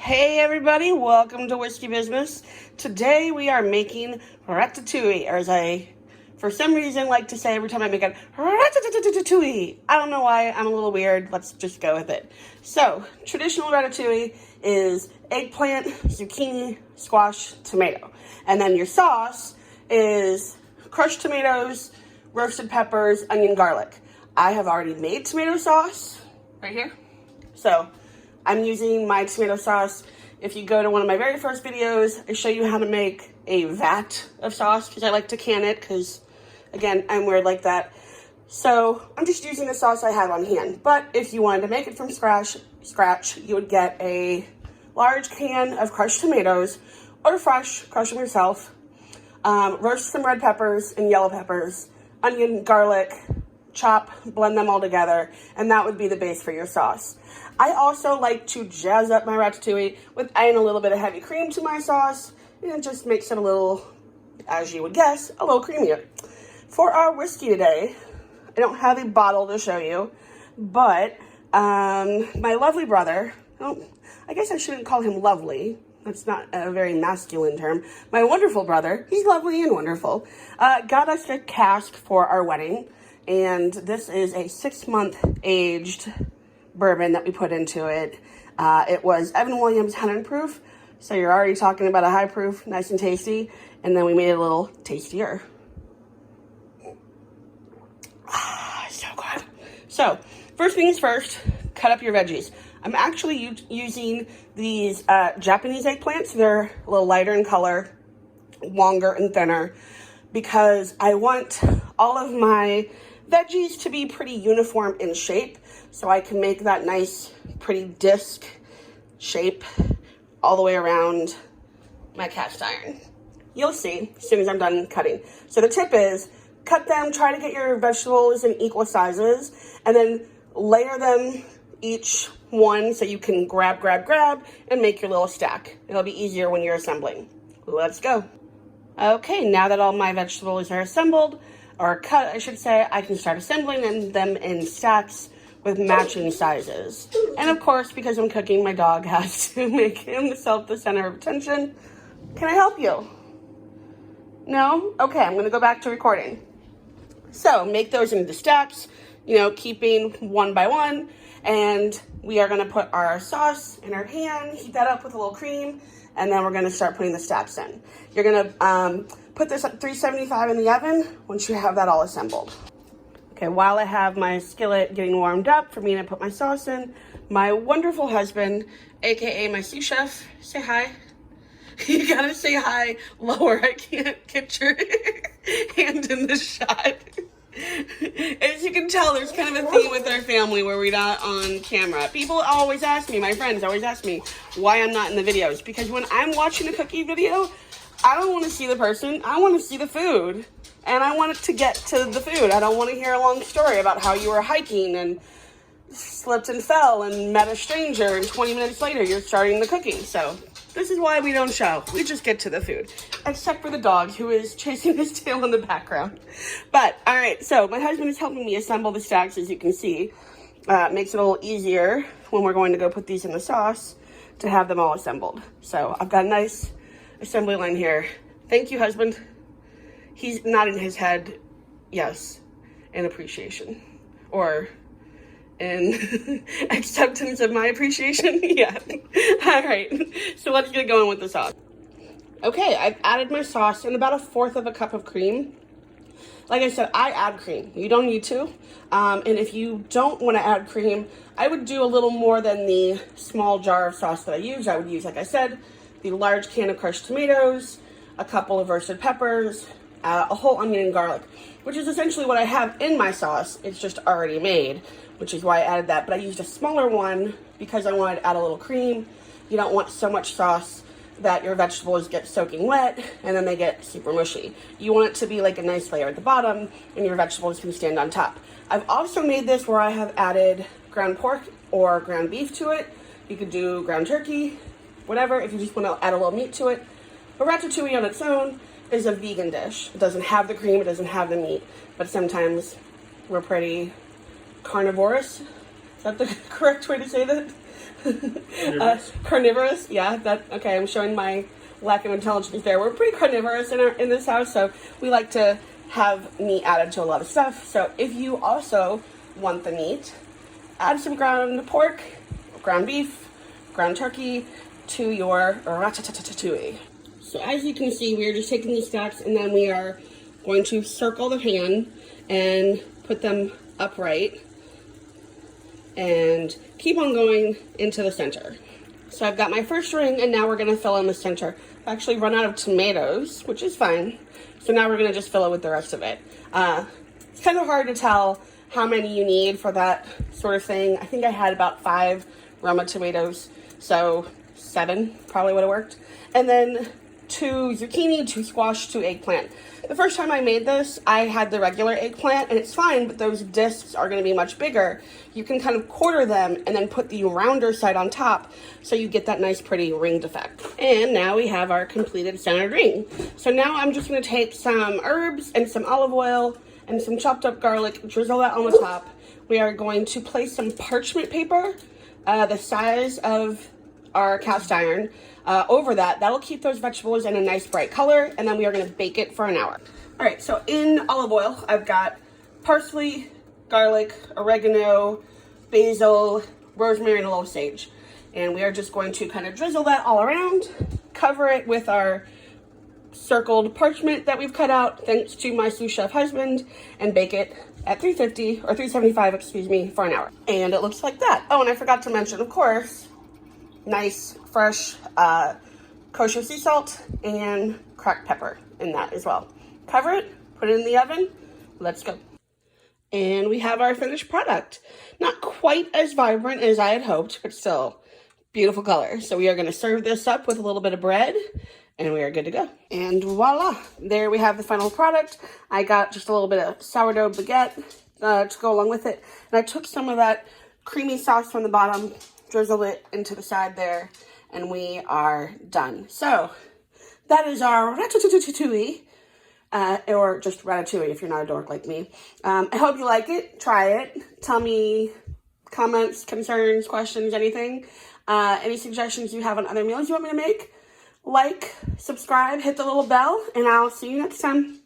Hey everybody, welcome to Whiskey Business. Today we are making ratatouille, or as I, for some reason, like to say every time I make it, ratatouille. I don't know why, I'm a little weird, let's just go with it. So, traditional ratatouille is eggplant, zucchini, squash, tomato. And then your sauce is crushed tomatoes, roasted peppers, onion, garlic. I have already made tomato sauce, right here. So, I'm using my tomato sauce. If you go to one of my very first videos, I show you how to make a vat of sauce because I like to can it because, again, I'm weird like that. So I'm just using the sauce I have on hand. But if you wanted to make it from scratch, you would get a large can of crushed tomatoes or fresh, crush them yourself. Roast some red peppers and yellow peppers, onion, garlic, chop, blend them all together, and that would be the base for your sauce. I also like to jazz up my ratatouille with adding a little bit of heavy cream to my sauce, and it just makes it a little, as you would guess, a little creamier. For our whiskey today, I don't have a bottle to show you, but my lovely brother, I guess I shouldn't call him lovely, that's not a very masculine term. My wonderful brother, he's lovely and wonderful, got us a cask for our wedding. And this is a 6-month aged bourbon that we put into it. It was Evan Williams 100 proof. So you're already talking about a high proof, nice and tasty. And then we made it a little tastier. So good. So first things first, cut up your veggies. I'm actually using these Japanese eggplants. They're a little lighter in color, longer and thinner, because I want all of my veggies to be pretty uniform in shape, so I can make that nice, pretty disc shape all the way around my cast iron. You'll see as soon as I'm done cutting. So the tip is, cut them, try to get your vegetables in equal sizes, and then layer them each one so you can grab, and make your little stack. It'll be easier when you're assembling. Let's go. Okay, now that all my vegetables are assembled, or cut, I should say, I can start assembling them in stacks with matching sizes. And of course, because I'm cooking, my dog has to make himself the center of attention. Can I help you? No? Okay, I'm gonna go back to recording. So, make those into stacks, keeping one by one, and we are gonna put our sauce in our pan, heat that up with a little cream, and then we're gonna start putting the stacks in. You're gonna put this at 375 in the oven once you have that all assembled. Okay, while I have my skillet getting warmed up for me to put my sauce in, my wonderful husband, AKA my sous chef, say hi. You gotta say hi lower, I can't get your hand in the shot. As you can tell, there's kind of a theme with our family where we're not on camera. People always ask me, my friends always ask me why I'm not in the videos. Because when I'm watching a cooking video, I don't want to see the person, I want to see the food. And I want it to get to the food. I don't want to hear a long story about how you were hiking and slipped and fell and met a stranger and 20 minutes later you're starting the cooking. So this is why we don't show. We just get to the food. Except for the dog who is chasing his tail in the background. But, alright, so my husband is helping me assemble the stacks, as you can see. Makes it a little easier when we're going to go put these in the sauce to have them all assembled. So I've got a nice assembly line here. Thank you, husband. He's nodding his head, yes, in appreciation. Or in acceptance of my appreciation, yeah. All right, so let's get going with the sauce. Okay, I've added my sauce in about 1/4 of a cup of cream. Like I said, I add cream. You don't need to. And if you don't want to add cream, I would do a little more than the small jar of sauce that I use. I would use, like I said, the large can of crushed tomatoes, a couple of roasted peppers, a whole onion and garlic, which is essentially what I have in my sauce. It's just already made, which is why I added that. But I used a smaller one because I wanted to add a little cream. You don't want so much sauce that your vegetables get soaking wet and then they get super mushy. You want it to be like a nice layer at the bottom and your vegetables can stand on top. I've also made this where I have added ground pork or ground beef to it. You could do ground turkey, whatever, if you just want to add a little meat to it. But ratatouille on its own is a vegan dish. It doesn't have the cream, it doesn't have the meat, but sometimes we're pretty carnivorous. Is that the correct way to say that? Carnivorous, yeah. Okay, I'm showing my lack of intelligence there. We're pretty carnivorous in this house, so we like to have meat added to a lot of stuff. So if you also want the meat, add some ground pork, ground beef, ground turkey to your ratatouille. So as you can see, we are just taking these steps, and then we are going to circle the pan and put them upright and keep on going into the center. So I've got my first ring, and now we're going to fill in the center. I've actually run out of tomatoes, which is fine. So now we're going to just fill it with the rest of it. It's kind of hard to tell how many you need for that sort of thing. I think I had about 5 Roma tomatoes, so 7 probably would have worked. And then 2 zucchini, 2 squash, 2 eggplant. The first time I made this, I had the regular eggplant, and it's fine, but those discs are going to be much bigger. You can kind of quarter them and then put the rounder side on top, so you get that nice pretty ringed effect. And now we have our completed centered ring. So now I'm just going to take some herbs and some olive oil and some chopped up garlic, drizzle that on the top. We are going to place some parchment paper, the size of our cast iron, over that. That'll keep those vegetables in a nice bright color, and then we are going to bake it for an hour. All right, so in olive oil, I've got parsley, garlic, oregano, basil, rosemary, and a little sage. And we are just going to kind of drizzle that all around, cover it with our circled parchment that we've cut out, thanks to my sous chef husband, and bake it at 350 or 375, excuse me, for an hour. And it looks like that. Oh, and I forgot to mention, of course, nice fresh kosher sea salt and cracked pepper in that as well. Cover it, put it in the oven, let's go. And we have our finished product. Not quite as vibrant as I had hoped, but still beautiful color. So we are going to serve this up with a little bit of bread, and we are good to go. And voila, there we have the final product. I got just a little bit of sourdough baguette to go along with it, and I took some of that creamy sauce from the bottom, drizzle it into the side there, and we are done. So that is our ratatouille, or just ratatouille if you're not a dork like me. I hope you like it. Try it. Tell me comments, concerns, questions, anything. Any suggestions you have on other meals you want me to make. Like, subscribe, hit the little bell, and I'll see you next time.